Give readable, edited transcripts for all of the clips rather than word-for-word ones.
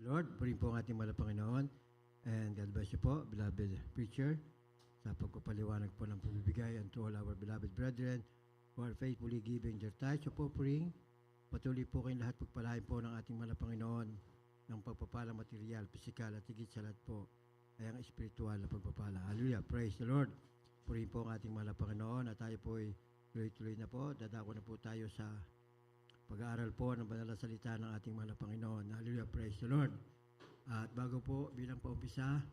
Lord. Purihin po ang ating mahal na Panginoon. And God bless you po, beloved preacher, sa pagpapaliwanag po ng pabibigay and to all our beloved brethren who are faithfully giving their tithes. So po, purihin, patuloy po kayong lahat pagpalain po ng ating mahal na Panginoon ng pagpapalang material, pisikal at higit sa lahat po ay ang espiritual na pagpapala. Hallelujah. Praise the Lord. Purihin po ang ating mahal na Panginoon at tayo po ay tuloy-tuloy na po. Dadako na po tayo sa pag-aaral po ng banal na salita ng ating mahal na Panginoon. Hallelujah. Praise the Lord. At bago po, bilang paumpisa,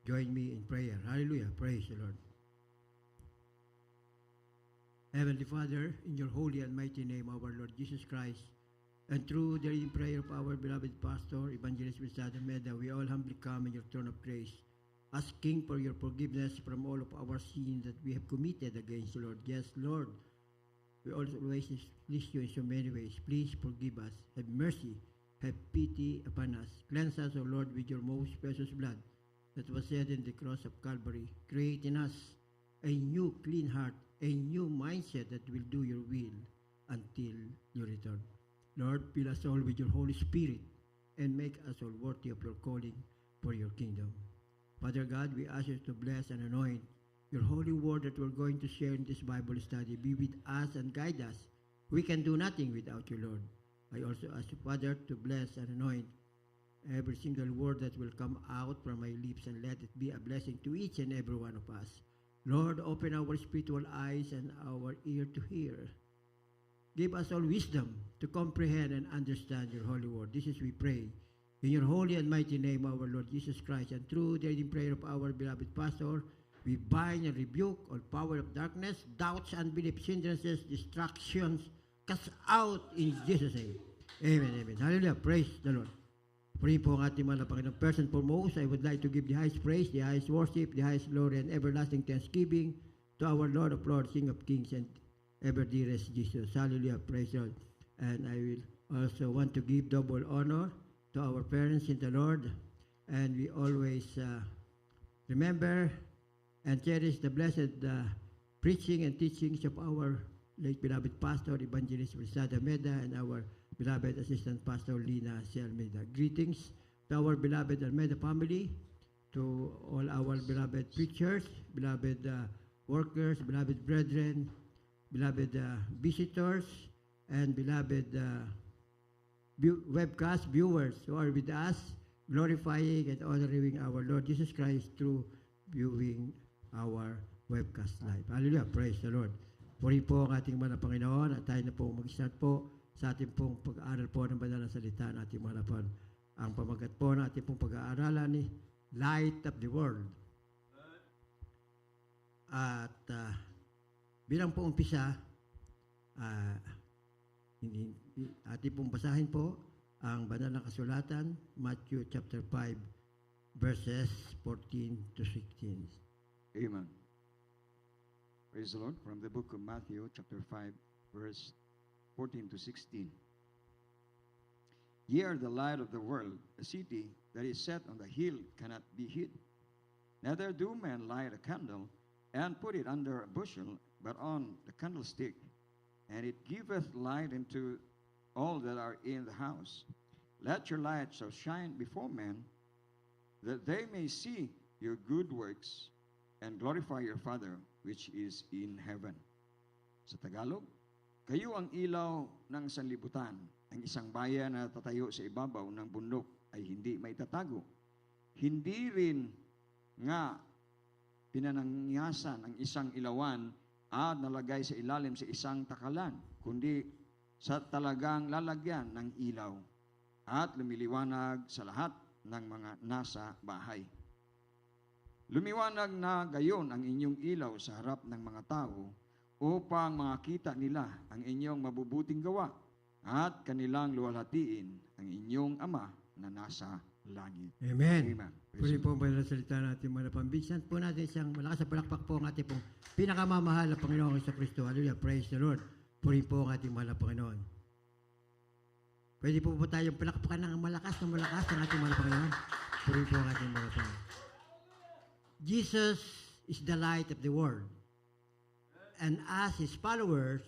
join me in prayer. Hallelujah. Praise the Lord. Heavenly Father, in your holy and mighty name, our Lord Jesus Christ, and through the reading prayer of our beloved pastor, Evangelist Wisada Meda, we all humbly come in your throne of grace, asking for your forgiveness from all of our sins that we have committed against you, Lord. Yes, Lord, we always please you in so many ways. Please forgive us. Have mercy. Have pity upon us. Cleanse us, O Lord, with your most precious blood that was shed in the cross of Calvary. Create in us a new clean heart, a new mindset that will do your will until you return. Lord, fill us all with your Holy Spirit and make us all worthy of your calling for your kingdom. Father God, we ask you to bless and anoint your holy word that we're going to share in this Bible study. Be with us and guide us. We can do nothing without you, Lord. I also ask you, Father, to bless and anoint every single word that will come out from my lips, and let it be a blessing to each and every one of us. Lord, open our spiritual eyes and our ear to hear. Give us all wisdom to comprehend and understand your holy word. This is we pray. In your holy and mighty name, our Lord Jesus Christ, and through the reading prayer of our beloved pastor, we bind and rebuke all power of darkness, doubts, unbelief, hindrances, distractions, cast out in Jesus' name. Amen, amen. Hallelujah. Praise the Lord. Purihin po ang ating mga Panginoon. First and foremost, I would like to give the highest praise, the highest worship, the highest glory, and everlasting thanksgiving to our Lord of Lords, King of Kings, and ever dearest Jesus. Hallelujah. Praise the Lord. And I will also want to give double honor to our parents in the Lord. And we always remember and cherish the blessed preaching and teachings of our late beloved pastor, Evangelist Wisada Meda, and our beloved assistant pastor, Lina C. Almeida. Greetings to our beloved Almeida family, to all our beloved preachers, beloved workers, beloved brethren, beloved visitors, and beloved webcast viewers who are with us, glorifying and honoring our Lord Jesus Christ through viewing our webcast live. Hallelujah. Praise the Lord. Purihin po ang ating mga Panginoon at tayo na po mag-start po sa ating pong pag-aaral po ng banal na salita ng ating mga lapan. Ang pamagat po ng ating pong pag-aaralan ni Light of the World. At bilang po umpisa, ating pong basahin po ang banal na kasulatan, Matthew chapter 5, verses 14 to 16. Amen. Praise the Lord. From the book of Matthew, chapter 5, verse 14 to 16. Ye are the light of the world. A city that is set on the hill cannot be hid. Neither do men light a candle and put it under a bushel, but on the candlestick, and it giveth light into all that are in the house. Let your light so shine before men, that they may see your good works and glorify your Father which is in heaven. Sa Tagalog, kayo ang ilaw ng sanlibutan. Ang isang bayan na tatayo sa ibabaw ng bundok ay hindi maitatago. Hindi rin nga pinanangyasan ang isang ilawan at nalagay sa ilalim sa isang takalan, kundi sa talagang lalagyan ng ilaw at lumiliwanag sa lahat ng mga nasa bahay. Lumiwanag na gayon ang inyong ilaw sa harap ng mga tao upang makita nila ang inyong mabubuting gawa at kanilang luwalhatiin ang inyong Ama na nasa langit. Amen. Amen. Puri po ang banal na salita natin mga pambinsan po natin isang malakas na palakpak po ang ating pong pinakamamahal na Panginoong Jesucristo. Hallelujah. Praise the Lord. Puri po ang ating mahal na Panginoon. Pwede po po tayong palakpakan ng malakas ang ating mahal na Panginoon. Puri po ang ating mahal na Panginoon. Jesus is the light of the world. And as His followers,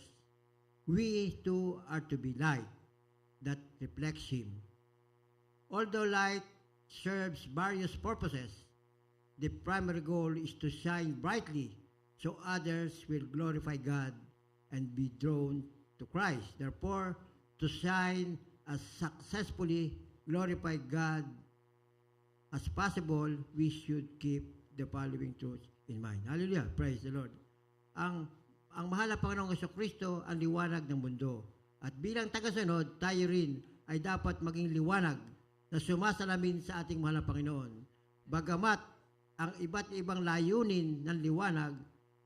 we too are to be light that reflects Him. Although light serves various purposes. The primary goal is to shine brightly so others will glorify God and be drawn to Christ. Therefore, to shine as successfully glorify God as possible, we should keep the following truths in mind. Hallelujah! Praise the Lord. Ang mahal na Panginoong Jesucristo ang liwanag ng mundo. At bilang tagasunod, tayo rin ay dapat maging liwanag na sumasalamin sa ating mahal na Panginoon. Bagamat ang iba't ibang layunin ng liwanag,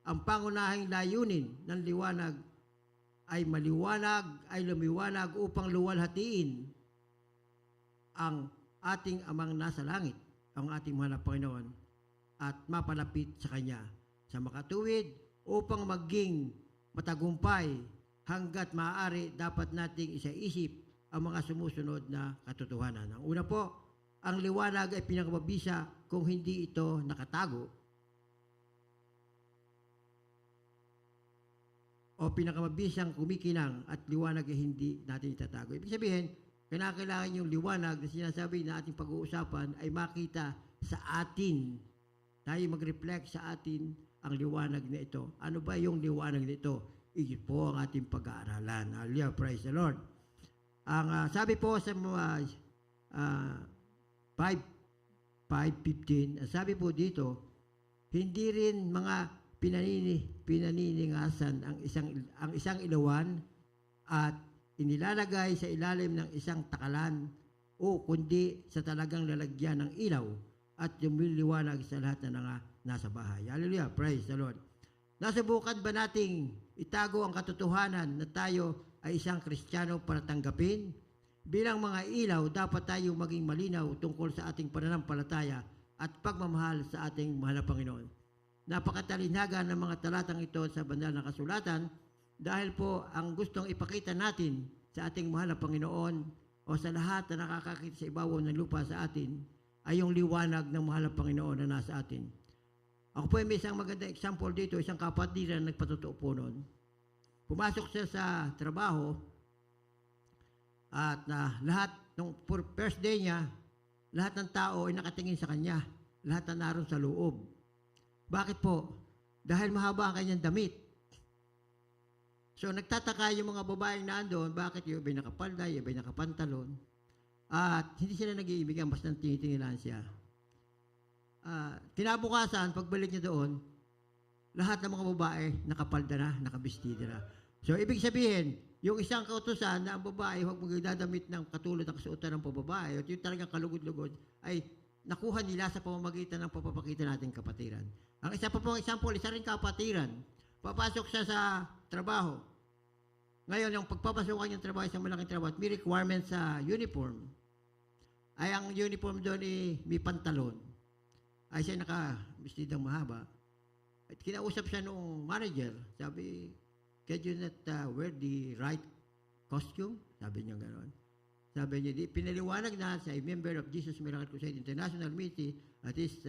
ang pangunahing layunin ng liwanag ay maliwanag, ay lumiwanag upang luwalhatiin ang ating amang nasa langit, ang ating mahal na Panginoon, at mapalapit sa Kanya sa makatuwid upang maging matagumpay hanggat maaari dapat nating isaisip ang mga sumusunod na katotohanan. Ang una po, ang liwanag ay pinakamabisa kung hindi ito nakatago o pinakamabisang kumikinang at liwanag ay hindi natin itatago. Ibig sabihin, kailangan yung liwanag na sinasabi na ating pag-uusapan ay makita sa atin. Tayo mag-reflect sa atin ang liwanag na ito. Ano ba yung liwanag na ito? Ito po ang ating pag-aaralan. Hallelujah, praise the Lord. Ang sabi po sa mga 5:15, sabi po dito, hindi rin mga pinaniningasan ang isang ilawan at inilalagay sa ilalim ng isang takalan o kundi sa talagang lalagyan ng ilaw at lumiliwanag sa lahat na nasa bahay. Hallelujah, praise the Lord. Nasubukan ba nating itago ang katotohanan na tayo ay isang Kristiyano para tanggapin? Bilang mga ilaw, dapat tayo maging malinaw tungkol sa ating pananampalataya at pagmamahal sa ating mahal na Panginoon. Napakatalinaga ng mga talatang ito sa banal na kasulatan dahil po ang gustong ipakita natin sa ating mahal na Panginoon o sa lahat na nakakakita sa ibabaw ng lupa sa atin ay yung liwanag ng mahal na Panginoon na nasa atin. Ako po ay may isang magandang example dito, isang kapatid na nagpatotoo po noon. Pumasok siya sa trabaho at lahat, nung first day niya, lahat ng tao ay nakatingin sa kanya. Lahat na naroon sa loob. Bakit po? Dahil mahaba ang kanyang damit. So nagtataka yung mga babaeng naandoon, bakit yung iba'y nakapalda, yung iba'y nakapantalon. At hindi sila nag-iibigan, basta tinitingilan siya. Kinabukasan, pagbalik niya doon, lahat ng mga babae nakapalda na, nakabistida na. So, ibig sabihin, yung isang kautusan na ang babae huwag magdadamit ng katulad ng kasuotan ng babae at yung talagang kalugod-lugod ay nakuha nila sa pamamagitan ng papapakita nating kapatiran. Ang isa pa pong example, isa rin kapatiran. Papasok siya sa trabaho. Ngayon, yung pagpapasok niyang trabaho, isang malaking trabaho at may requirement sa uniform. Ay ang uniform doon may pantalon. Ay siya naka-vestidang mahaba. At kinausap siya nung manager. Sabi, can you not wear the right costume? Sabi niya gano'n. Sabi niya, pinaliwanag na sa member of Jesus Miracle Crusade International Committee at is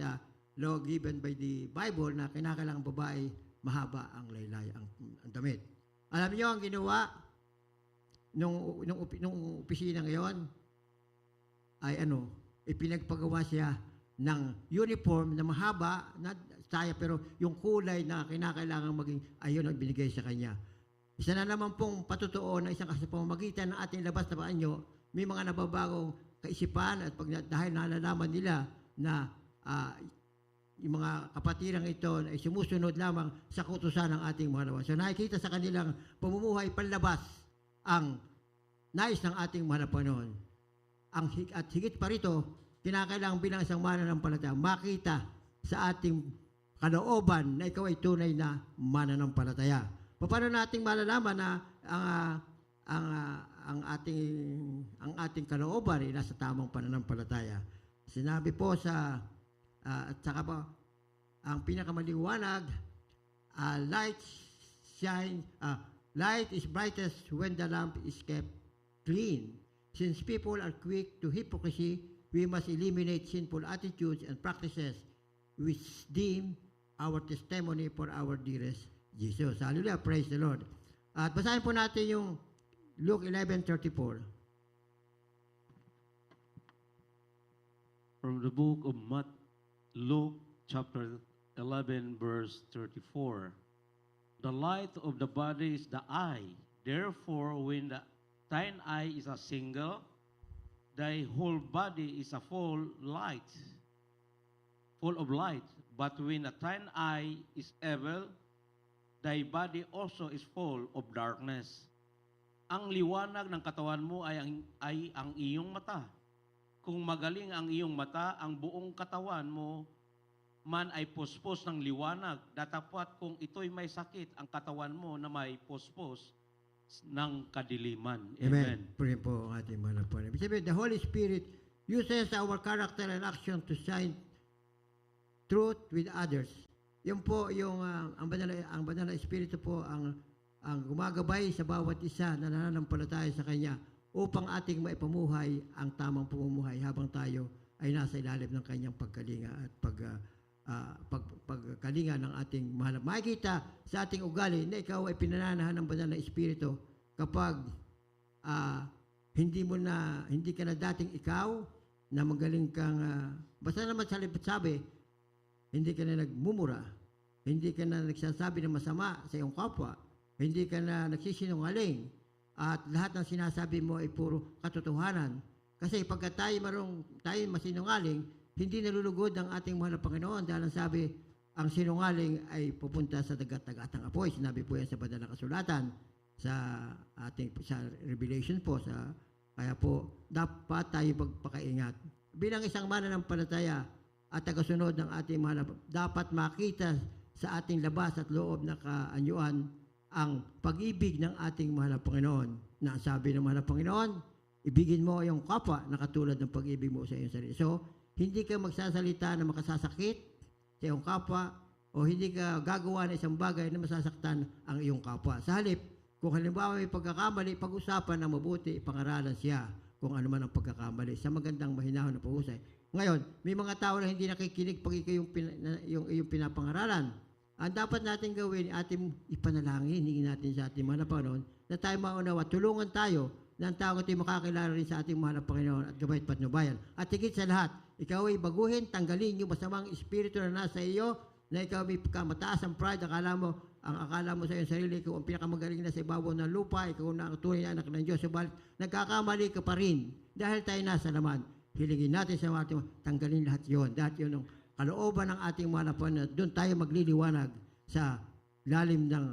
law given by the Bible na kinakailangan babae mahaba ang laylay, ang damit. Alam niyo ang ginawa nung opisina ngayon ay ipinagpagawa siya ng uniform na mahaba na saya pero yung kulay na kinakailangan maging ayon ang binigay sa kanya. Isa na naman pong patotoo na isang kasapamamagitan ng ating labas na paanyo, may mga nababagong kaisipan at dahil nalalaman nila na yung mga kapatirang ito ay sumusunod lamang sa kautusan ng ating mga lawas. So nakikita sa kanilang pamumuhay panlabas ang nais ng ating mahal na Panginoon. At higit pa rito, kinakailangan bilang isang mananampalataya makita sa ating kalooban na ikaw ay tunay na mananampalataya. Paano nating malalaman na ang ating kalooban ay nasa tamang pananampalataya? Sinabi po at saka po, ang pinakamaliwanag, light is brightest when the lamp is kept clean. Since people are quick to hypocrisy, we must eliminate sinful attitudes and practices which dim our testimony for our dearest Jesus. Hallelujah, praise the Lord. At basahin po natin yung Luke 11:34. From the book of Luke chapter 11 verse 34. The light of the body is the eye. Therefore, when the thine eye is a single, thy whole body is a full of light. But when the thine eye is evil, thy body also is full of darkness. Ang liwanag ng katawan mo ay ang iyong mata. Kung magaling ang iyong mata, ang buong katawan mo man ay puspos ng liwanag. Datapat kung ito'y may sakit, ang katawan mo na may puspos ng kadiliman. Amen. Pray po ang ating mga napunan. Ibig sabihin, the Holy Spirit uses our character and action to shine truth with others. Yun po yung ang banal na Espiritu po ang gumagabay sa bawat isa na nananampalataya sa Kanya upang ating maipamuhay ang tamang pamumuhay habang tayo ay nasa ilalim ng Kanyang pagkalinga at pagkalinga ng ating mahal. Makikita sa ating ugali na ikaw ay pinananahan ng banal na Espiritu kapag hindi ka na dating ikaw na magaling kang basta naman sa sabi, hindi ka na nagmumura, hindi ka na nagsasabi ng masama sa iyong kapwa, hindi ka na nagsisinungaling, at lahat ng sinasabi mo ay puro katotohanan. Kasi pagka tayo masinungaling, hindi nalulugod ang ating mahal na Panginoon dahil sabi, ang sinungaling ay pupunta sa dagat-dagatang apoy. Sinabi po yan sa banal na kasulatan sa Revelation po. Kaya po, dapat tayo magpakaingat. Bilang isang mananampalataya at tagasunod ng ating mahal na, dapat makita sa ating labas at loob na kaanyuan ang pag-ibig ng ating mahal na Panginoon. Na sabi ng mahal na Panginoon, ibigin mo yung kapwa na katulad ng pag-ibig mo sa iyong sarili. So, hindi ka magsasalita na makasasakit sa iyong kapwa o hindi ka gagawa ng isang bagay na masasaktan ang iyong kapwa. Sa halip, kung halimbawa may pagkakamali, pag-usapan na mabuti, pangaralan siya kung ano man ang pagkakamali sa magandang mahinahon na pag-usay. Ngayon, may mga tao na hindi nakikinig pag ikaw yung pinapangaralan. Ang dapat natin gawin, ating ipanalangin, hingin natin sa ating mahal na Panginoon, na tayo maunawa, tulungan tayo na ang tao ito'y makakilala rin sa ating mahal na Panginoon at gabay at patnubayan. At higit sa lahat, ikaw ay baguhin, tanggalin yung masamang espiritu na nasa iyo, na ikaw may mataas ang pride, akala mo sa iyong sarili, ikaw ang pinakamagaling na sa ibabaw ng lupa, ikaw na ang tunay na anak ng Diyos, subalit nagkakamali ka pa rin dahil tayo nasa laman. Hilingin natin sa ating tanggalin lahat yon. Dahil yun ang kalooban ng ating mahal na Panginoon, doon tayo magliliwanag sa lalim ng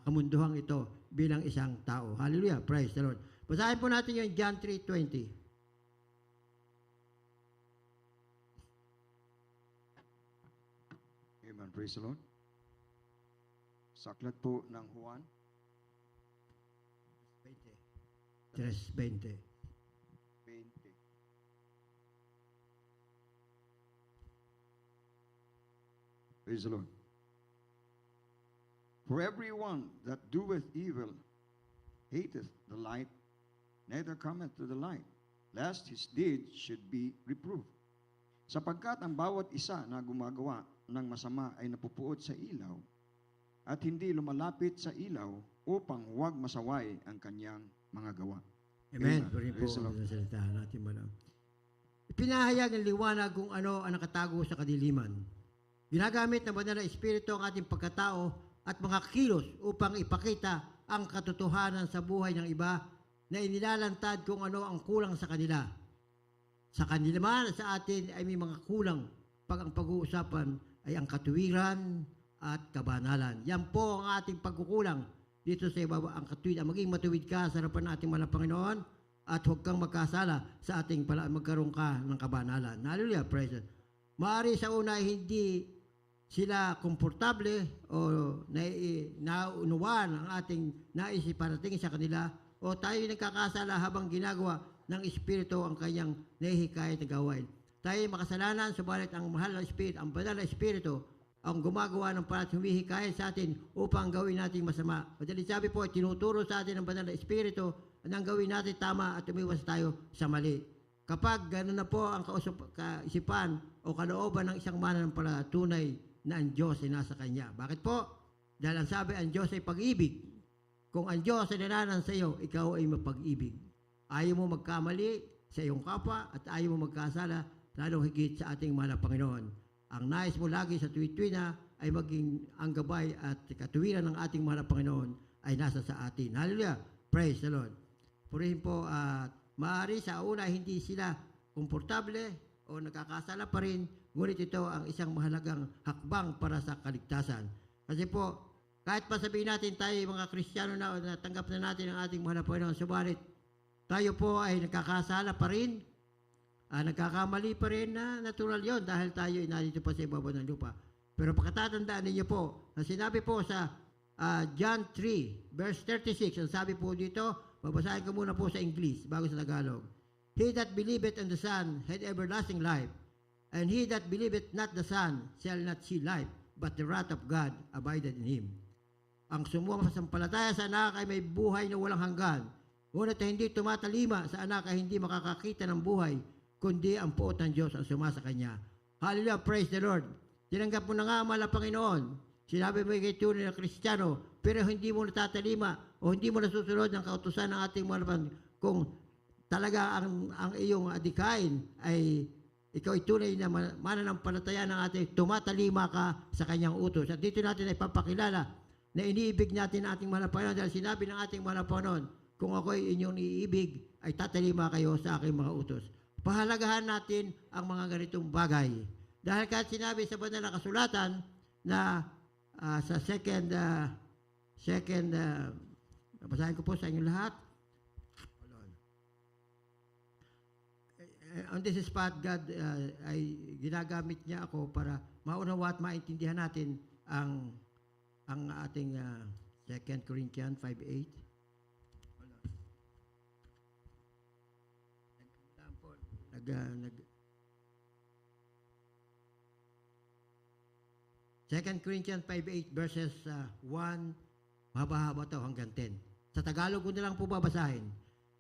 kamunduhang ito bilang isang tao. Hallelujah. Praise the Lord. Basahin po natin yung John 3:20. Amen. Praise the Lord. Saklat po ng Juan 3:20. 20. Praise the Lord. For everyone that doeth evil hateth the light, neither cometh to the light, lest his deeds should be reproved. Sapagkat ang bawat isa na gumagawa ng masama ay napupuot sa ilaw, at hindi lumalapit sa ilaw upang huwag masaway ang kanyang mga gawa. Amen. Amen. Puri po Praise the ang Lord. salita natin malam. Ipinahayag ng liwanag kung ano ang nakatago sa kadiliman. Ginagamit ng banal na Espiritu ang ating pagkatao at mga kilos upang ipakita ang katotohanan sa buhay ng iba na inilalantad kung ano ang kulang sa kanila. Sa kanila man, sa atin ay may mga kulang pag ang pag-uusapan ay ang katuwiran at kabanalan. Yan po ang ating pagkukulang dito sa ibaba, ang katuwid. Maging matuwid ka sa harapan ng ating mahal na Panginoon at huwag kang magkasala sa ating magkaroon ka ng kabanalan. Hallelujah, praise God. Maari sa una hindi sila komportable o nauunawaan ang ating nais iparating sa kanila o tayo nagkakasala habang ginagawa ng Espiritu ang kanyang nahihikayat na gawain. Tayo makasalanan, subalit ang mahal na Espiritu, ang banal na Espiritu, ang gumagawa ng parat humihikayat sa atin upang gawin natin masama. Madalit sabi po, tinuturo sa atin ang banal na Espiritu nang gawin natin tama at umiwas tayo sa mali. Kapag gano'n na po ang kaisipan o kalooban ng isang mananampalataya, tunay na ang Diyos ay nasa Kanya. Bakit po? Dahil ang sabi, ang Diyos ay pag-ibig. Kung ang Diyos ay nananan sa iyo, ikaw ay mapag-ibig. Ayaw mo magkamali sa iyong kapwa at ayaw mo magkasala lalong higit sa ating mahal na Panginoon. Ang nais mo lagi sa tuwi-tuwi na ay maging ang gabay at katuwiran ng ating mahal na Panginoon ay nasa sa atin. Hallelujah! Praise the Lord. Purihin po at maaari sa una hindi sila komportable o nagkakasala pa rin, ngunit ito ang isang mahalagang hakbang para sa kaligtasan. Kasi po, kahit pa sabihin natin tayo mga Kristiyano na natanggap na natin ang ating mahal na Panginoon, subalit tayo po ay nagkakasala pa rin, nagkakamali pa rin na natural yon dahil tayo ay nandito pa sa ibabaw ng lupa. Pero pagkatatandaan ninyo po, na sinabi po sa John 3, verse 36, ang sabi po dito, babasahin ko muna po sa English bago sa Tagalog. He that believeth on the Son had everlasting life, and he that believeth not the Son shall not see life, but the wrath of God abideth in him. Ang sumuwang sampalataya sa anak ay may buhay na walang hanggan, ngunit hindi tumatalima sa anak ay hindi makakakita ng buhay, kundi ang puot ng Diyos ang sumasa kanya. Hallelujah, praise the Lord. Tinanggap mo na nga ang mahal na Panginoon. Sinabi mo kay tunay na Kristiyano, pero hindi mo natatalima o hindi mo nasusunod ng kautusan ng ating mahal na Panginoon. Kung talaga ang iyong adikain ay ikaw ay tunay na mananampalataya ng ating tumatalima ka sa kanyang utos. At dito natin ay papakilala na iniibig natin ang ating mahal na Panginoon dahil sinabi ng ating mahal na Panginoon, kung ako ay inyong iibig, ay tatalima kayo sa aking mga utos. Pahalagahan natin ang mga ganitong bagay. Dahil kahit sinabi sa banal na kasulatan na sa basahin ko po sa inyo lahat. On this spot, God ay ginagamit niya ako para maunawa at maintindihan natin ang ating 2 Corinthians 5:8. 2 Corinthians 5:8 verses 1, mahaba-haba ito hanggang 10. Sa Tagalog ko na lang po babasahin.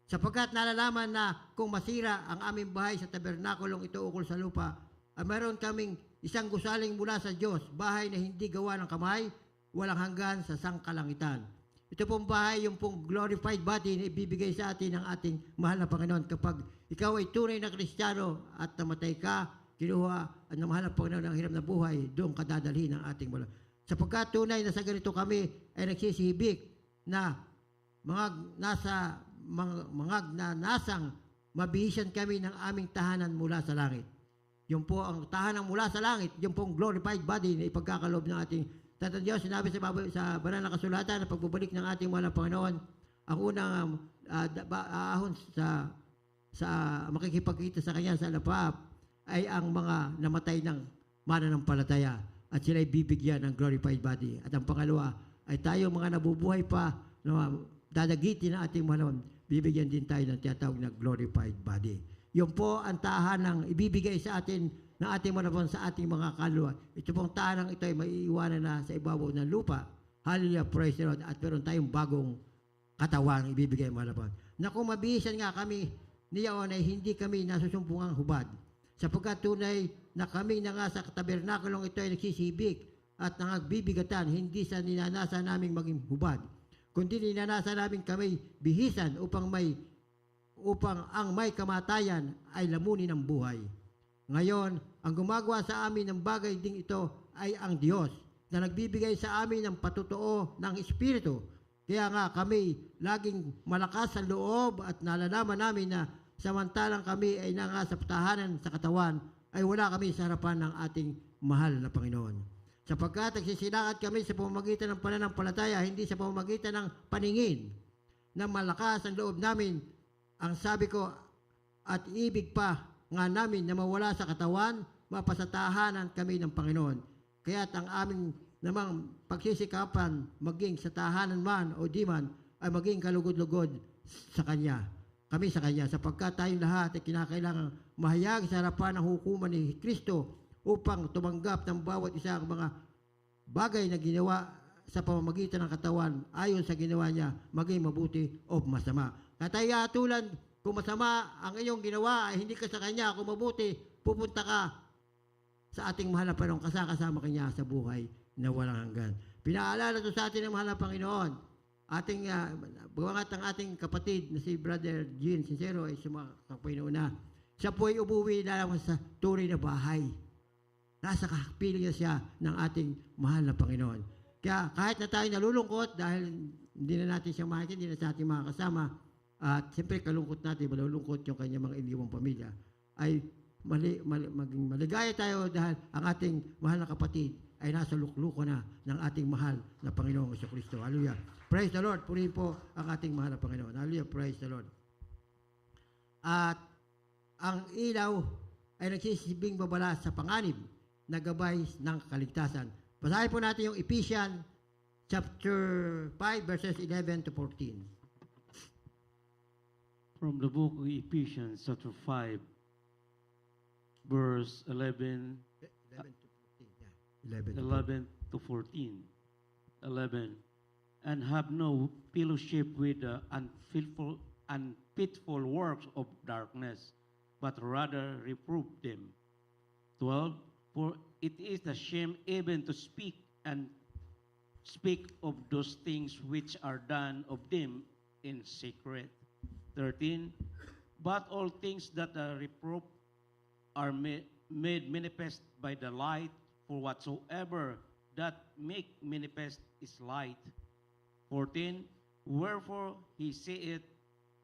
Sapagkat nalalaman na kung masira ang aming bahay sa tabernakulong ito ukol sa lupa, ay mayroon kaming isang gusaling mula sa Diyos, bahay na hindi gawa ng kamay, walang hanggan sa sangkalangitan. Ito pong bahay, yung pong glorified body na ibibigay sa atin ng ating mahal na Panginoon. Kapag ikaw ay tunay na Kristiyano at namatay ka, kinuha at mahal na Panginoon ang hirap na buhay, doon kadadalhin ng ating mahal. Sapagkat tunay na sa ganito kami ay nagsisibik na nasang mabihisan kami ng aming tahanan mula sa langit. Yung po ang tahanan mula sa langit, yung pong glorified body na ipagkakaloob ng ating Tatang Diyos. Sinabi sa banal na kasulatan na pagbabalik ng ating mahal na Panginoon, ang unang ahon sa makikipagkita sa Kanya sa lapap ay ang mga namatay ng mananampalataya at sila ay bibigyan ng glorified body. At ang pangalawa ay tayo mga nabubuhay pa na dadagitin ng ating mahal, bibigyan din tayo ng tinatawag na glorified body. Yun po ang tahanang ibibigay sa atin ng ating manapon sa ating mga kaluluwa. Ito pong tahanang ito ay maiiwanan na sa ibabaw ng lupa. Hallelujah, praise the Lord. At meron tayong bagong katawang ibibigay manapon. Na kung mabihisan nga kami niyaon ay hindi kami nasusumpungang hubad. Sapagkat tunay na kami na nga sa tabernakulong ito ay nagsisibik at nangagbibigatan, hindi sa ninanasa naming maging hubad, kundi ninanasa namin kami bihisan upang ang may kamatayan ay lamunin ng buhay. Ngayon, ang gumagawa sa amin ng bagay ding ito ay ang Diyos na nagbibigay sa amin ng patutuo ng Espiritu. Kaya nga kami laging malakas sa loob at nalalaman namin na samantalang kami ay nanga sa tahanan sa katawan, ay wala kami sa harapan ng ating mahal na Panginoon. Sapagkat nagsisilakat kami sa pamamagitan ng pananampalataya, hindi sa pamamagitan ng paningin, na malakas ang loob namin, ang sabi ko, at ibig pa nga namin na mawala sa katawan, mapasatahanan kami ng Panginoon. Kaya't ang aming namang pagsisikapan, maging sa tahanan man o di man, ay maging kalugod-lugod sa Kanya. Kami sa Kanya, sapagkat tayong lahat ay kinakailangang mahayag sa harapan ng hukuman ni Kristo upang tumanggap ng bawat isang mga bagay na ginawa sa pamamagitan ng katawan ayon sa ginawa niya, maging mabuti o masama. Katayatulan, kung masama ang iyong ginawa ay hindi ka sa Kanya, kung mabuti, pupunta ka sa ating mahal na Panginoon, kasama Kanya sa buhay na walang hanggan. Pinaalala ito sa atin ng mahal na Panginoon. Bawangat ang ating kapatid na si Brother Jean Sincero ay sumakapay na una. siya po ay umuwi na lang sa tunay na bahay. Nasa kapiling siya ng ating mahal na Panginoon. Kaya kahit na tayo nalulungkot dahil hindi na natin siya makikita, hindi na sa ating mga kasama, at siyempre kalungkot natin, malulungkot yung kanyang mga iniwang pamilya, ay maging maligaya tayo dahil ang ating mahal na kapatid ay nasa lukluko na ng ating mahal na Panginoong Jesucristo. Hallelujah. Praise the Lord. Purihin po ang ating mahal na Panginoon. Hallelujah. Praise the Lord. At ang ilaw ay nagsisilbing babala sa panganib na gabay ng kaligtasan. Basahin po natin yung Ephesians chapter 5 verses 11 to 14. From the book of Ephesians, chapter 5, verse 11, 11 to 14. Yeah. 11 to 14. 11. And have no fellowship with the unfitful works of darkness, but rather reprove them. 12. For it is a shame even to speak of those things which are done of them in secret. 13. But all things that are reproved are made manifest by the light, for whatsoever that make manifest is light. 14. Wherefore he saith,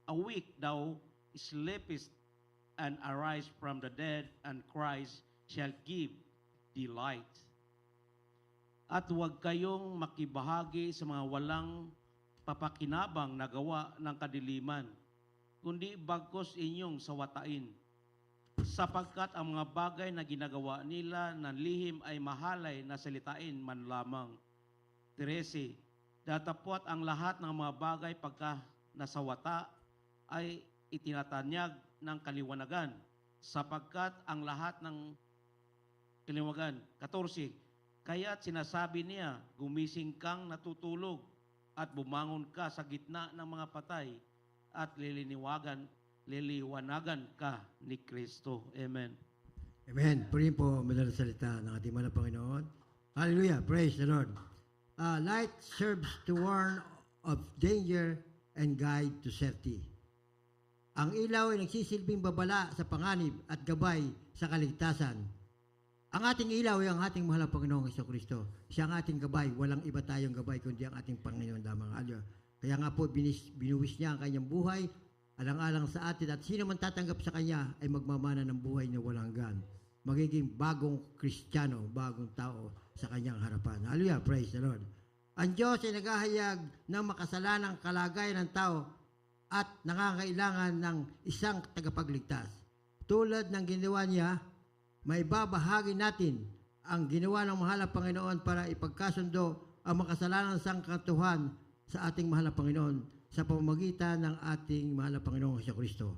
awake thou sleepest, and arise from the dead, and Christ shall give thee light. At huwag kayong makibahagi sa mga walang papakinabang na gawa ng kadiliman, kundi bagkos inyong sawatain, sapagkat ang mga bagay na ginagawa nila ng lihim ay mahalay na salitain man lamang. 13. Datapwat ang lahat ng mga bagay pagka nasawata ay itinatanyag ng kaliwanagan, sapagkat ang lahat ng kaliwanagan. 14. Kaya't sinasabi niya, gumising kang natutulog at bumangon ka sa gitna ng mga patay at liliwanagan ka ni Kristo. Amen. Amen. Purihin po madalang salita ng ating mahal na Panginoon. Hallelujah. Praise the Lord. Light serves to warn of danger and guide to safety. Ang ilaw ay nagsisilbing babala sa panganib at gabay sa kaligtasan. Ang ating ilaw ay ang ating mahal na Panginoong Jesucristo. Siya ang ating gabay. Walang iba tayong gabay kundi ang ating Panginoon lamang. Hallelujah. Kaya nga po, binuwis niya ang kanyang buhay, alang-alang sa atin, at sino man tatanggap sa kanya ay magmamana ng buhay na walang hanggan. Magiging bagong Kristiyano, bagong tao sa kanyang harapan. Hallelujah, praise the Lord. Ang Diyos ay naghahayag ng makasalanang kalagayan ng tao at nangangailangan ng isang tagapagligtas. Tulad ng ginawa niya, may babahagi natin ang ginawa ng mahal na Panginoon para ipagkasundo ang makasalanang sangkatuhan sa ating mahal na Panginoon sa pamamagitan ng ating mahal na Panginoong Jesucristo.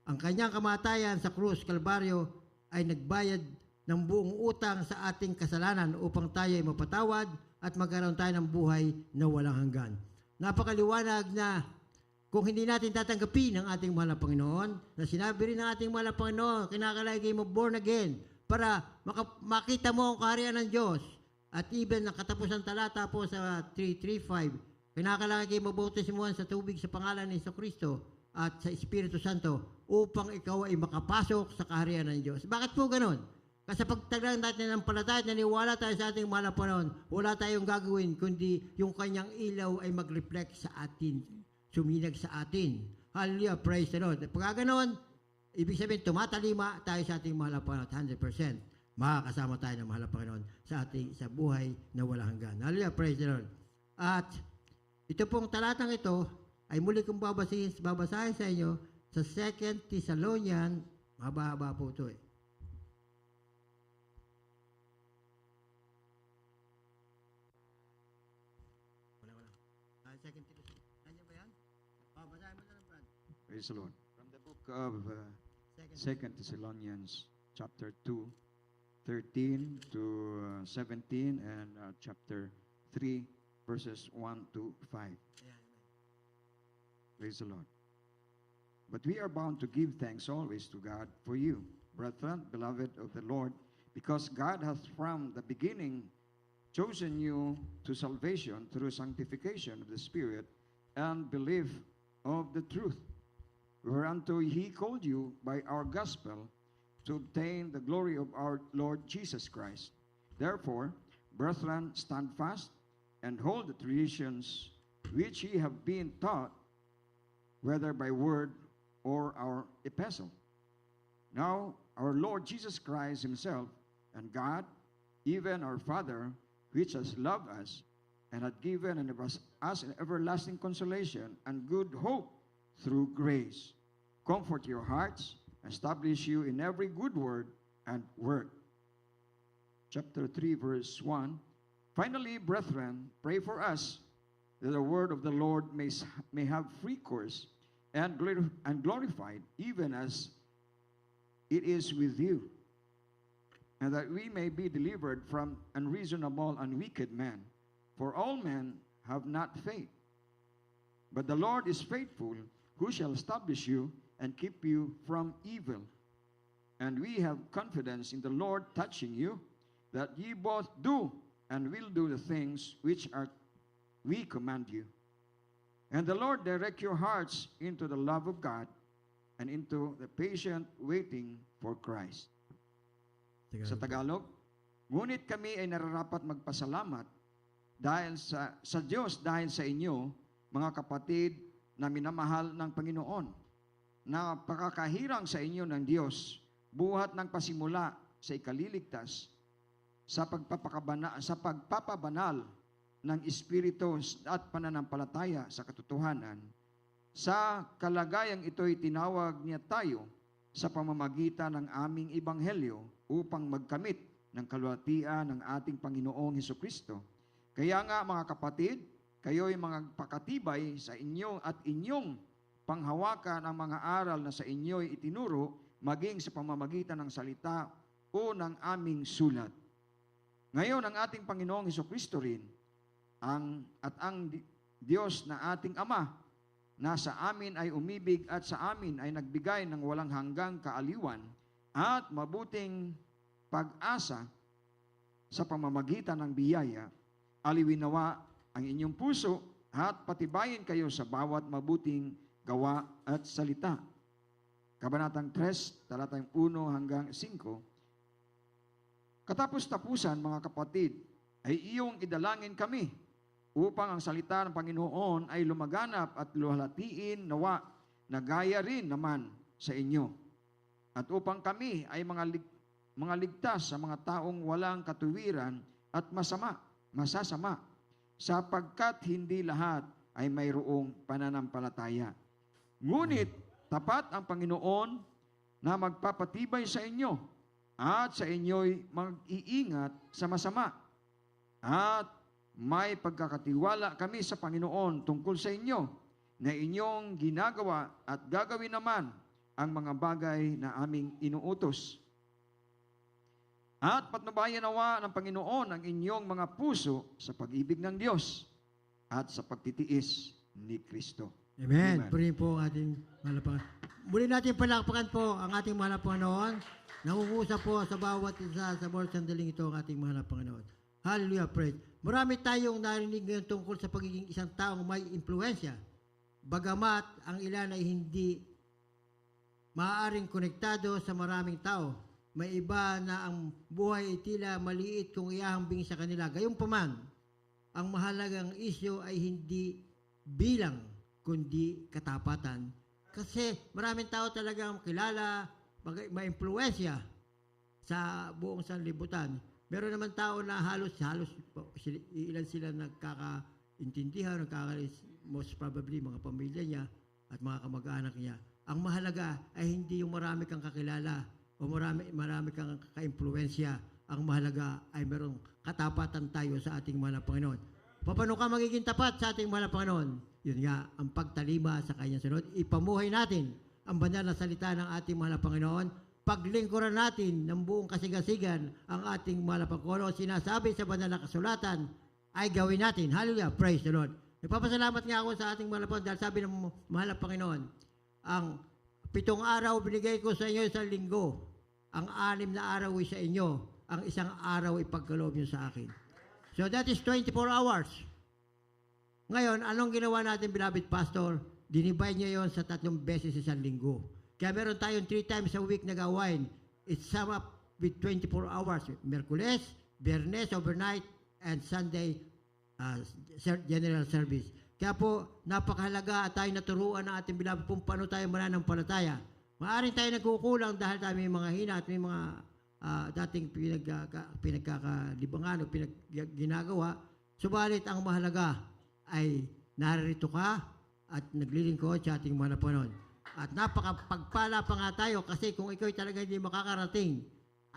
Ang kanyang kamatayan sa krus, Kalbaryo, ay nagbayad ng buong utang sa ating kasalanan upang tayo ay mapatawad at magkaroon tayo ng buhay na walang hanggan. Napakaliwanag na kung hindi natin tatanggapin ang ating mahal na Panginoon, na sinabi rin ng ating mahal na Panginoon, kinakailangan mo born again para makita mo ang kaharian ng Diyos. At even ang katapusan talata po sa 3:3-5, kinakailangan kayo mabautismuhan sa tubig sa pangalan ni Jesucristo at sa Espiritu Santo upang ikaw ay makapasok sa kaharian ng Diyos. Bakit po ganun? Kasi pagtaglan natin ng palataya at naniwala tayo sa ating mahal na Panginoon, wala tayong gagawin kundi yung kanyang ilaw ay mag-reflect sa atin, suminag sa atin. Hallelujah, praise the Lord. Pagka ganun, ibig sabihin, tumatalima tayo sa ating mahal na Panginoon 100%. Makakasama tayo ng mahal na Panginoon sa buhay na walang hanggan. Hallelujah, praise the Lord. At ito pong talatang ito ay muli kong babasahin sa inyo sa 2 Thessalonians, mahaba-haba po ito eh. Wala. 2 Thessalonians. Ano ba yan? Babasahin mo na lang, Brad. Praise the Lord. From the book of 2 Thessalonians, chapter 2, 13 to 17, and chapter 3, verses 1 to 5. Praise the Lord. But we are bound to give thanks always to God for you, brethren, beloved of the Lord, because God hath from the beginning chosen you to salvation through sanctification of the Spirit and belief of the truth, whereunto he called you by our gospel, to obtain the glory of our Lord Jesus Christ. Therefore, brethren, stand fast, and hold the traditions which ye have been taught, whether by word or our epistle. Now, our Lord Jesus Christ himself, and God, even our Father, which has loved us, and hath given us an everlasting consolation and good hope through grace, comfort your hearts, establish you in every good word and work. Chapter 3, verse 1. Finally, brethren, pray for us, that the word of the Lord may have free course and glorified, even as it is with you, and that we may be delivered from unreasonable and wicked men. For all men have not faith. But the Lord is faithful, who shall establish you and keep you from evil. And we have confidence in the Lord touching you, that ye both do and will do the things which we command you. And the Lord direct your hearts into the love of God and into the patient waiting for Christ. Sa Tagalog, ngunit kami ay nararapat magpasalamat dahil sa Diyos, dahil sa inyo, mga kapatid na minamahal ng Panginoon, na pakakahirang sa inyo ng Diyos, buhat ng pasimula sa ikaliligtas, sa pagpapabanal ng Espiritu at pananampalataya sa katotohanan. Sa kalagayang ito'y tinawag niya tayo sa pamamagitan ng aming ebanghelyo upang magkamit ng kalwatian ng ating Panginoong Hesukristo. Kaya nga mga kapatid, kayo'y mga pakatibay sa inyo at inyong panghawakan ang mga aral na sa inyo'y itinuro, maging sa pamamagitan ng salita o ng aming sulat. Ngayon, ang ating Panginoong Hesukristo rin, ang Diyos na ating Ama, na sa amin ay umibig at sa amin ay nagbigay ng walang hanggang kaaliwan at mabuting pag-asa sa pamamagitan ng biyaya, aliwin nawa ang inyong puso at patibayin kayo sa bawat mabuting gawa at salita. Kabanatang 3, talatang 1 hanggang 5. Katapos-tapusan, mga kapatid, ay iyong idalangin kami upang ang salita ng Panginoon ay lumaganap at luhalatiin nawa na gaya rin naman sa inyo. At upang kami ay mga ligtas sa mga taong walang katuwiran at masasama, sapagkat hindi lahat ay mayroong pananampalataya. Ngunit tapat ang Panginoon na magpapatibay sa inyo at sa inyo'y mag-iingat sa masama. At may pagkakatiwala kami sa Panginoon tungkol sa inyo na inyong ginagawa at gagawin naman ang mga bagay na aming inuutos. At patnubayan nawa ng Panginoon ang inyong mga puso sa pag-ibig ng Diyos at sa pagtitiis ni Kristo. Amen. Purihin po ang ating mahal na Panginoon. Muli natin palakpakan po ang ating mahal na Panginoon. Nangungusap po sa bawat isa sa bawat sandaling ito ang ating mahal na Panginoon. Hallelujah, praise. Marami tayong narinig ngayon tungkol sa pagiging isang taong may impluensya. Bagamat ang ilan ay hindi maaaring konektado sa maraming tao. May iba na ang buhay ay tila maliit kung iahambing sa kanila. Gayunpaman, ang mahalagang isyu ay hindi bilang, kundi katapatan. Kasi maraming tao talagang kilala, ma-impluensya sa buong sanlibutan. Meron naman tao na halos ilan sila nagkakaintindihan, most probably mga pamilya niya at mga kamag-anak niya. Ang mahalaga ay hindi yung marami kang kakilala o marami kang ka-impluensya. Ang mahalaga ay merong katapatan tayo sa ating mahal na Panginoon. Paano ka magiging tapat sa ating mahal na Panginoon? Yun nga, ang pagtalima sa kanyang sunod. Ipamuhay natin ang banal na salita ng ating mahal na Panginoon. Paglingkuran natin ng buong kasigasigan ang ating mahal na Panginoon. Sinasabi sa banal na kasulatan ay gawin natin. Hallelujah, praise the Lord. Nagpapasalamat nga ako sa ating mahal na Panginoon dahil sabi ng mahal na Panginoon, ang 7 araw binigay ko sa inyo sa linggo, ang 6 na araw ay sa inyo, ang 1 araw ay pagkaloob nyo sa akin. So that is 24 hours. Ngayon, anong ginawa natin, beloved pastor? dinivide niya yon sa 3 beses sa isang linggo. Kaya meron tayong 3 times a week na gawain. It sum up with 24 hours. Merkules, Biyernes, overnight, and Sunday, general service. Kaya po, napakahalaga at tayo naturuan ng ating bilab kung paano tayo mananampalataya. Maaring tayo nagkukulang dahil tayo may mga hina at may mga dating pinagkakalibangan o ginagawa. Subalit ang mahalaga ay naririto ka at naglilingkod sa ating mga napunon. At napakapagpala pa nga tayo kasi kung ikaw talaga hindi makakarating,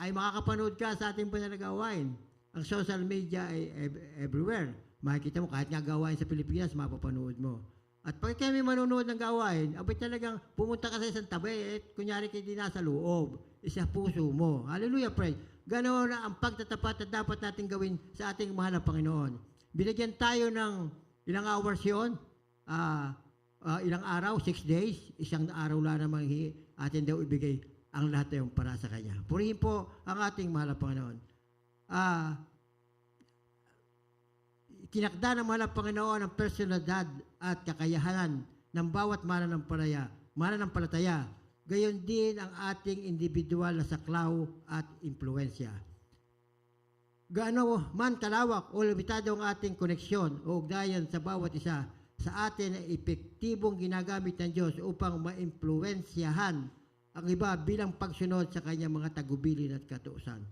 ay makakapanood ka sa ating pananagawain. Ang social media ay everywhere. Makikita mo kahit nga gawain sa Pilipinas, mapapanood mo. At pag kami manonood ng gawain, abay talagang pumunta ka sa isang tabi, kunyari kayo di nasa loob, isa puso mo. Hallelujah, praise. Ganoon na ang pagtatapat na dapat natin gawin sa ating mahal na Panginoon. Binigyan tayo ng ilang hours yun, ilang araw, 6 days, isang araw lang naman atin daw ibigay ang lahat na yung para sa Kanya. Purihin po ang ating mahal na Panginoon. Tinakda ng mahal na Panginoon ang personalidad at kakayahan ng bawat mananampalataya. Gayon din ang ating individual na saklaw at impluensya. Gaano man kalawak o limitado ang ating koneksyon o ugnayan sa bawat isa, sa atin ay epektibong ginagamit ng Diyos upang maimpluensyahan ang iba bilang pagsunod sa kanyang mga tagubilin at katuusan.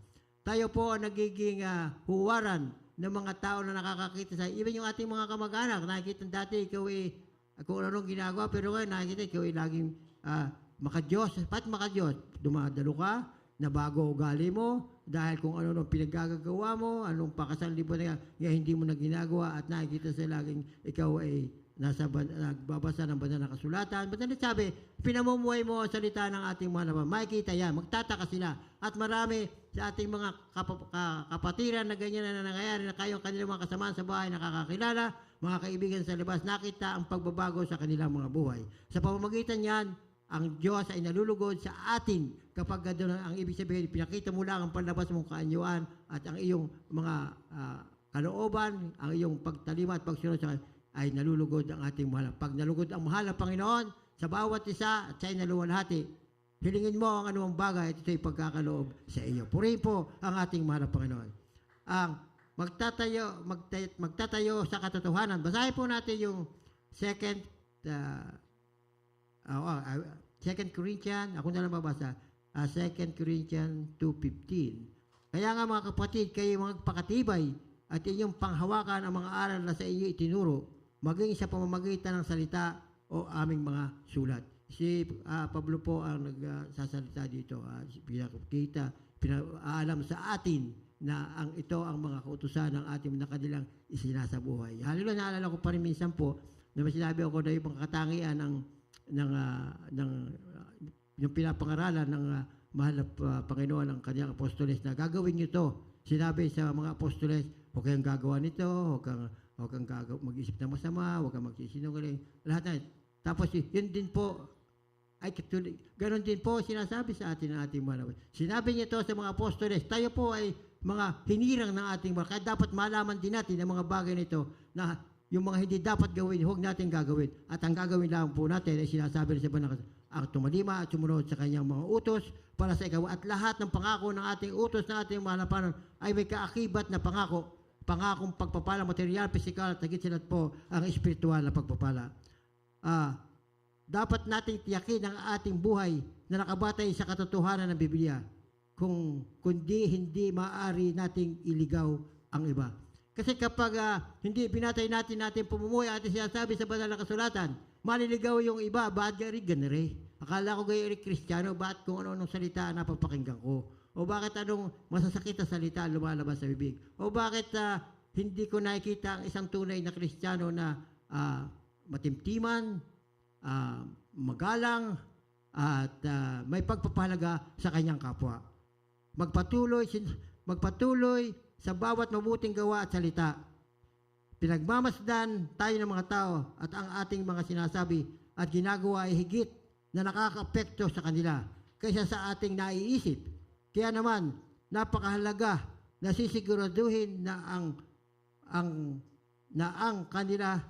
Tayo po ang nagiging huwaran ng mga tao na nakakakita sa even yung ating mga kamag-anak. Nakikita dati ikaw kung anong ginagawa, pero ngayon nakikita ikaw laging makadiyos. Pat makadiyos, dumadalo ka, nabago ugali mo, dahil kung ano pinaggagawa mo, anong pakasanlibo na hindi mo na ginagawa, at nakikita sa laging ikaw ay nagbabasa ng banal na kasulatan. Ba't sabi, pinamumuhay mo ang salita ng ating mga naman. Makikita yan, magtataka sila. At marami sa ating mga kapatiran na ganyan na nangyayari na kayo kanilang mga kasamaan sa bahay nakakakilala, mga kaibigan sa labas, nakita ang pagbabago sa kanilang mga buhay. Sa pamamagitan yan, ang Diyos ay nalulugod sa atin kapag doon ang ibig sabihin, pinakita mo lang ang panlabas mong kaanyuan at ang iyong mga kalooban, ang iyong pagtalima at pagsunod sa ay nalulugod ang ating mahal. Pag nalugod ang mahal na Panginoon sa bawat isa at siya'y naluwalhati, hilingin mo ang anumang bagay at ito'y pagkakaloob sa iyo. Purihin po ang ating mahal na Panginoon. Ang magtatayo sa katotohanan. Basahin po natin yung 2 Corinthians, ako na lang babasa, 2 Corinthians 2:15. Kaya nga mga kapatid, kayo magpakatibay at inyong panghawakan ang mga aral na sa inyo itinuro, maging sa pamamagitan ng salita o aming mga sulat. Si Pablo po ang nagsasalita dito. Pinaalam sa atin na ito ang mga kautusan ng ating na kanilang isinasabuhay. Hallelujah, naalala ko pa rin minsan po na may sinabi ako na yung katangian ng yung pinapangaralan ng mahal na Panginoon ng kanyang apostoles na gagawin nyo to. Sinabi sa mga apostoles, huwag kayong gagawa nito, huwag kang mag-isip na masama, huwag kang magsisinungaling, lahat na. Tapos yun din po, ganoon din po sinasabi sa atin ng ating mga. Sinabi niya ito sa mga apostoles, tayo po ay mga hinirang ng ating mga, kaya dapat malaman din natin ang mga bagay nito na yung mga hindi dapat gawin, huwag natin gagawin. At ang gagawin lang po natin ay sinasabi rin sa banal ang tumalima at sumunod sa kanyang mga utos para sa ikaw. At lahat ng pangako ng ating utos na ating mga lapanan ay may kaakibat na pangakong pagpapala, material, physical, at higit sila't po ang espiritual na pagpapala. Dapat nating tiyakin ang ating buhay na nakabatay sa katotohanan ng Biblia, kundi hindi maaari nating iligaw ang iba. Kasi kapag hindi binatay natin pumumuhay ating sinasabi sa banal na kasulatan, maliligaw yung iba, ba't gari ganere? Akala ko gayo Kristiyano, ba't kung ano-anong salita napapakinggan ko? O bakit anong masasakit na salita lumalabas sa bibig? O bakit hindi ko nakikita ang isang tunay na Kristiyano na matimtiman, magalang, at may pagpapahalaga sa kanyang kapwa. Magpatuloy sa bawat mabuting gawa at salita. Pinagmamasdan tayo ng mga tao at ang ating mga sinasabi at ginagawa ay higit na nakaka-apekto sa kanila kaysa sa ating naiisip. Kaya naman, napakahalaga na sisiguraduhin na ang kanila,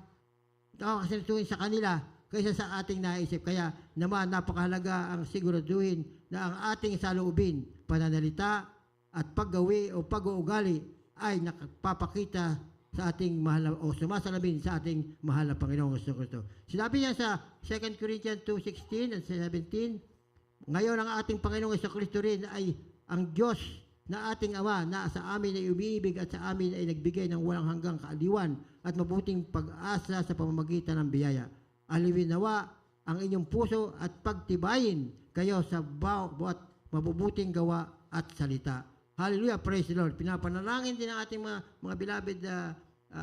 kasintuhin sa kanila kaysa sa ating naisip. Kaya naman napakahalaga ang siguraduhin na ang ating saloobin, pananalita at paggawi o pag-uugali ay nakapapakita sa ating mahal o sumasalamin sa ating mahal na Panginoong Kristo. Sinabi niya sa 2 Corinthians 2:16 and 17, ngayon ang ating Panginoong Kristo rin ay ang Diyos na ating Ama na sa amin ay umiibig at sa amin ay nagbigay ng walang hanggang kaaliwan at mabuting pag-asa sa pamamagitan ng biyaya. Aliwin nawa ang inyong puso at pagtibayin kayo sa bawat mabubuting gawa at salita. Hallelujah, praise the Lord. Pinapanalangin din ang ating mga beloved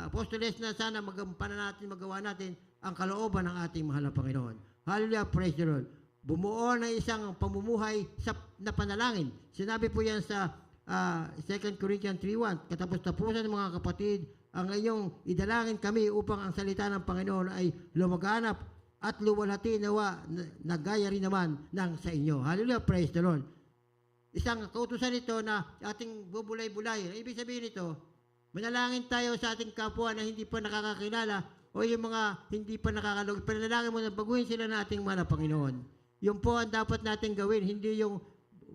apostoles na sana magawa natin ang kalooban ng ating mahal na Panginoon. Hallelujah, praise the Lord. Bumuo ng isang pamumuhay na panalangin. Sinabi po yan sa 2 Corinthians 3:1, katapos-tapusan mga kapatid, ang inyong idalangin kami upang ang salita ng Panginoon ay lumaganap at luwalhati nawa na gaya rin naman ng sa inyo. Hallelujah, praise the Lord. Isang kautusan ito na ating bubulay-bulay. Ibig sabihin nito, manalangin tayo sa ating kapwa na hindi pa nakakakilala o yung mga hindi pa nakakalog. Panalangin mo na baguhin sila na ating mahal na Panginoon. Yung po ang dapat natin gawin, hindi yung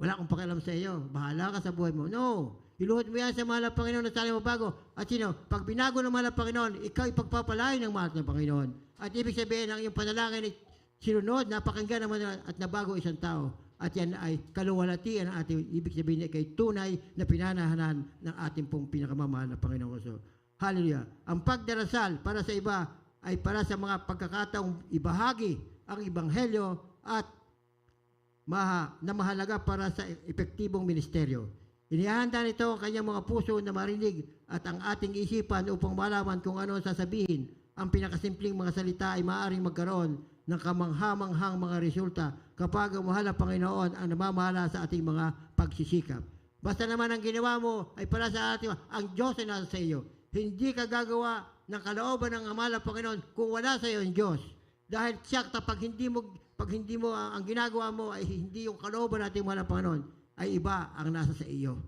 wala akong pakialam sa iyo, bahala ka sa buhay mo. No, iluhod mo yan sa mahal na Panginoon na sana mabago. At pag binago ng mahal na Panginoon, ikaw ipagpapalain ng mahal na Panginoon. At ibig sabihin ang iyong panalangin ay sinunod, napakinggan naman at nabago isang tao. At yan ay kaluwalhatian ng ating ibig sabihin ay kay tunay na pinanahanan ng ating pong pinakamamahal na Panginoon. So, hallelujah. Ang pagdarasal para sa iba ay para sa mga pagkakataong ibahagi ang Ebanghelyo at na mahalaga para sa epektibong ministeryo. Inihahanda nito ang kanyang mga puso na marinig at ang ating isipan upang malaman kung ano sasabihin. Ang pinakasimpleng mga salita ay maaaring magkaroon ng kamangha-manghang mga resulta kapag ang mahal na Panginoon ang namamahala sa ating mga pagsisikap. Basta naman ang ginawa mo ay para sa ating, ang Diyos ay nasa sa iyo. Hindi ka gagawa ng kalooban ng mahal na Panginoon kung wala sa iyo ang Diyos. Dahil siyak pag hindi mo ang ginagawa mo ay hindi yung kalooban natin mahal na Panginoon, ay iba ang nasa sa iyo.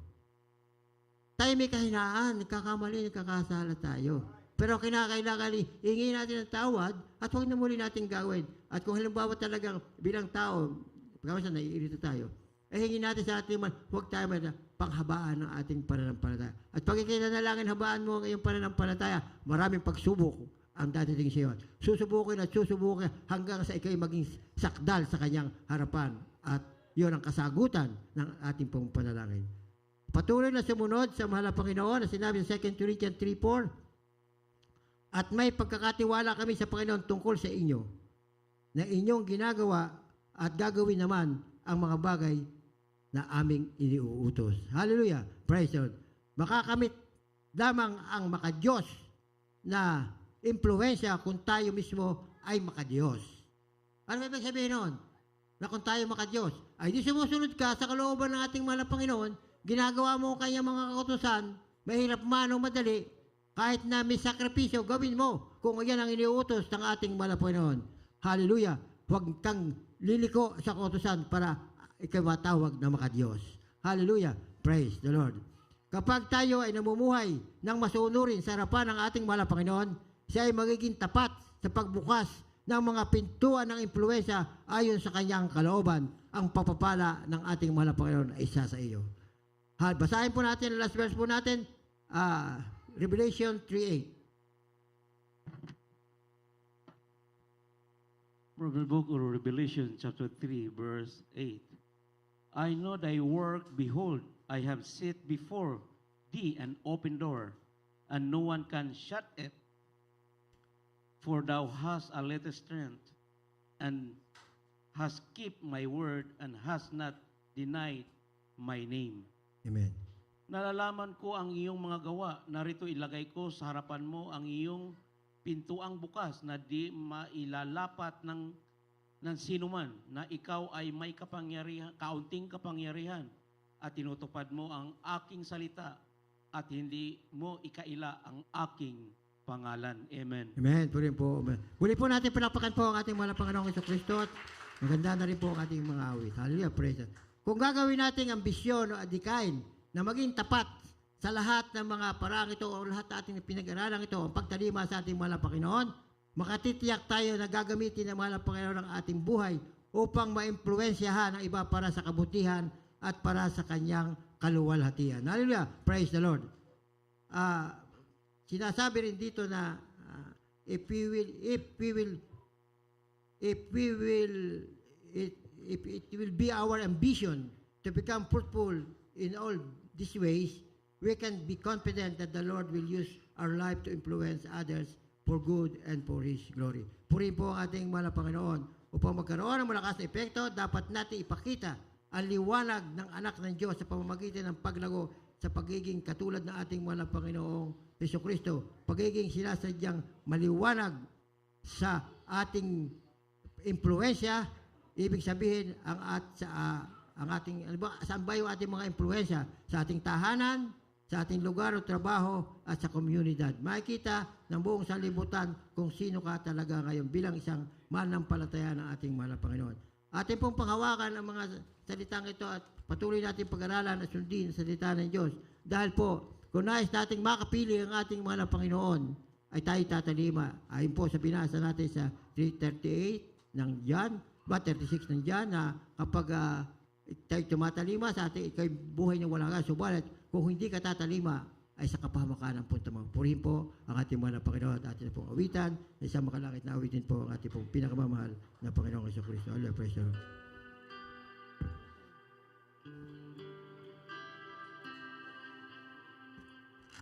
Tayo may kahinaan, nagkakamali, nagkakasala tayo. Pero kinakailangan hingin natin ng tawad at huwag na muli natin gawin. At kung halimbawa talagang bilang tao, pagkamas na naiirito tayo, hingin natin sa ating huwag tayo panghabaan ng ating pananampalataya. At pag ikinanalangin, habaan mo ang iyong pananampalataya, maraming pagsubok ang dadating sa iyo. Susubukin at susubukin hanggang sa ikay maging sakdal sa kanyang harapan. At yun ang kasagutan ng ating pong panalangin. Patuloy na sumunod sa mahal na Panginoon na sinabi sa 2 Corinthians 3:4, at may pagkakatiwala kami sa Panginoon tungkol sa inyo na inyong ginagawa at gagawin naman ang mga bagay na aming iniuutos. Hallelujah! Praise the Lord. Makakamit lamang ang makadiyos na impluensya kung tayo mismo ay makadiyos. Ano ba ibig sabihin nun? Na kung tayo makadiyos, ay di sumusunod ka sa kalooban ng ating mahal na Panginoon, ginagawa mo ang kanyang mga kautusan, mahirap man o madali, kahit na may sakripisyo, gawin mo kung yan ang iniuutos ng ating mahal na Panginoon. Hallelujah! Huwag kang liliko sa kautusan para ikaw matawag na makadiyos. Hallelujah! Praise the Lord. Kapag tayo ay namumuhay ng masunurin sa harapan ng ating mahal na Panginoon, siya ay magiging tapat sa pagbukas ng mga pintuan ng impluensya ayon sa kanyang kalooban. Ang papapala ng ating mahal na Panginoon ay isa sa iyo. Basahin po natin, last verse po natin, Revelation 3:8. From the book of Revelation, chapter 3, verse 8. I know thy work, behold, I have set before thee an open door, and no one can shut it. For thou hast a little strength, and hast kept my word, and hast not denied my name. Amen. Nalalaman ko ang iyong mga gawa. Narito ilagay ko sa harapan mo ang iyong pintuang bukas na di mailalapat ng sino man na ikaw ay may kapangyarihan, kaunting kapangyarihan at tinutupad mo ang aking salita at hindi mo ikaila ang aking pangalan. Amen. Amen. Puri po. Amen. Huli po natin palapakan po ang ating mahal na Panginoong Jesucristo at maganda na rin po ang ating mga awit. Hallelujah. Praise God. Kung gagawin natin ambisyon o adikain na maging tapat sa lahat ng mga parang ito o lahat na ating pinag-aralan ito, ang pagtalima sa ating mahal na Panginoon, makatitiyak tayo na gagamitin ng mahal na Panginoon ang ating buhay upang maimpluwensyahan ang iba para sa kabutihan at para sa kanyang kaluwalhatian. Hallelujah! Praise the Lord! Sinasabi rin dito na if it will be our ambition to become fruitful in all these ways, we can be confident that the Lord will use our life to influence others for good and for His glory. Purihin po ang ating mahal na Panginoon. Upang magkaroon ng malakas na epekto, dapat natin ipakita ang liwanag ng anak ng Diyos sa pamamagitan ng paglago sa pagiging katulad ng ating mahal na Panginoong Jesucristo. Pagiging sinasadyang maliwanag sa ating impluensya, ibig sabihin ang ating saan ba yung ating mga impluensya? Sa ating tahanan, sa ating lugar o trabaho at sa komunidad. Makikita ng buong sanlibutan kung sino ka talaga ngayon bilang isang manampalataya ng ating mahal na Panginoon. Ating pong panghawakan ang mga salitang ito at patuloy natin pag-aralan at sundin sa salita ng Diyos. Dahil po, kung nais nating makapili ang ating mahal na Panginoon, ay tayo tatalima. Ayon po sa binasa natin sa 3:38 ng John, 36 ng John, na kapag tayo tumatalima sa ating ikay buhay ng walang hanggan, subalit kung hindi ka tatalima, ay sa kapahamakan ang punta mo. Purihin po ang ating mahal na Panginoon at ating pong awitan, na isang makalangit na awitin po ang ating pong pinakamamahal na Panginoong Jesucristo. Hallelujah, praise the Lord.